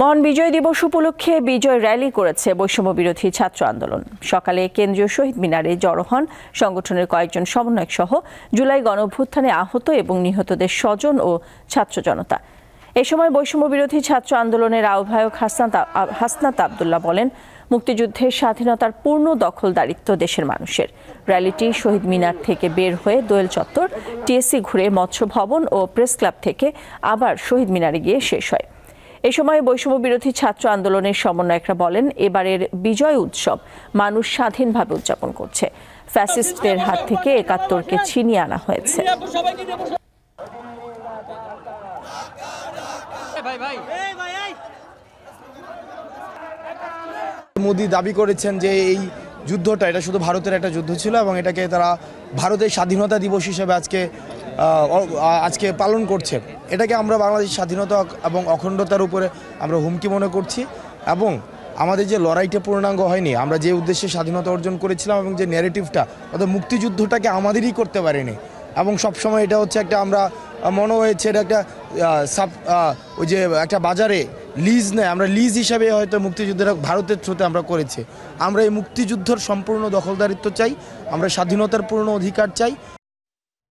মহান বিজয় দিবস উপলক্ষে বিজয় র্যালি করেছে বৈষম্য বিরোধী ছাত্র আন্দোলন। সকালে কেন্দ্রীয় শহীদ মিনারে জড়ো হন সংগঠনের কয়েকজন সমন্বয়ক সহ জুলাই গণঅভ্যুত্থানে আহত এবং নিহতদের স্বজন ও ছাত্র জনতা। এ সময় বৈষম্য বিরোধী ছাত্র আন্দোলনের আহ্বায়ক হাসনাত আব্দুল্লাহ বলেন, মুক্তিযুদ্ধের স্বাধীনতার পূর্ণ দখলদারিত্ব দেশের মানুষের। র্যালিটি শহীদ মিনার থেকে বের হয়ে দোয়েল চত্বর, টিএসসি ঘুরে মৎস্য ভবন ও প্রেস ক্লাব থেকে আবার শহীদ মিনারে গিয়ে শেষ হয়। এ সময় বৈষম্য বিরোধী ছাত্র আন্দোলনের সমন্বয়করা বলেন, এবারের বিজয় উৎসব মানুষ স্বাধীনভাবে উদযাপন করছে। ফ্যাসিস্টদের হাত থেকে ৭১কে ছিনিয়ে আনা হয়েছে। মোদি দাবি করেছেন যে এই যুদ্ধটা এটা শুধু ভারতের একটা যুদ্ধ ছিল এবং এটাকে তারা ভারতের স্বাধীনতা দিবস হিসেবে আজকে পালন করছে। এটাকে আমরা বাংলাদেশের স্বাধীনতা এবং অখণ্ডতার উপরে আমরা হুমকি মনে করছি এবং আমাদের যে লড়াইটা পূর্ণাঙ্গ হয়নি, আমরা যে উদ্দেশ্যে স্বাধীনতা অর্জন করেছিলাম এবং যে ন্যারেটিভটা অর্থাৎ মুক্তিযুদ্ধটাকে আমাদেরই করতে পারিনি এবং সবসময় এটা হচ্ছে একটা আমরা মনে হয়েছে এটা একটা ওই যে একটা বাজারে লিজ নেয়, আমরা লিজ হিসাবে হয়তো মুক্তিযুদ্ধটা ভারতের থ্রুতে আমরা করেছি। আমরা এই মুক্তিযুদ্ধের সম্পূর্ণ দখলদারিত্ব চাই, আমরা স্বাধীনতার পূর্ণ অধিকার চাই।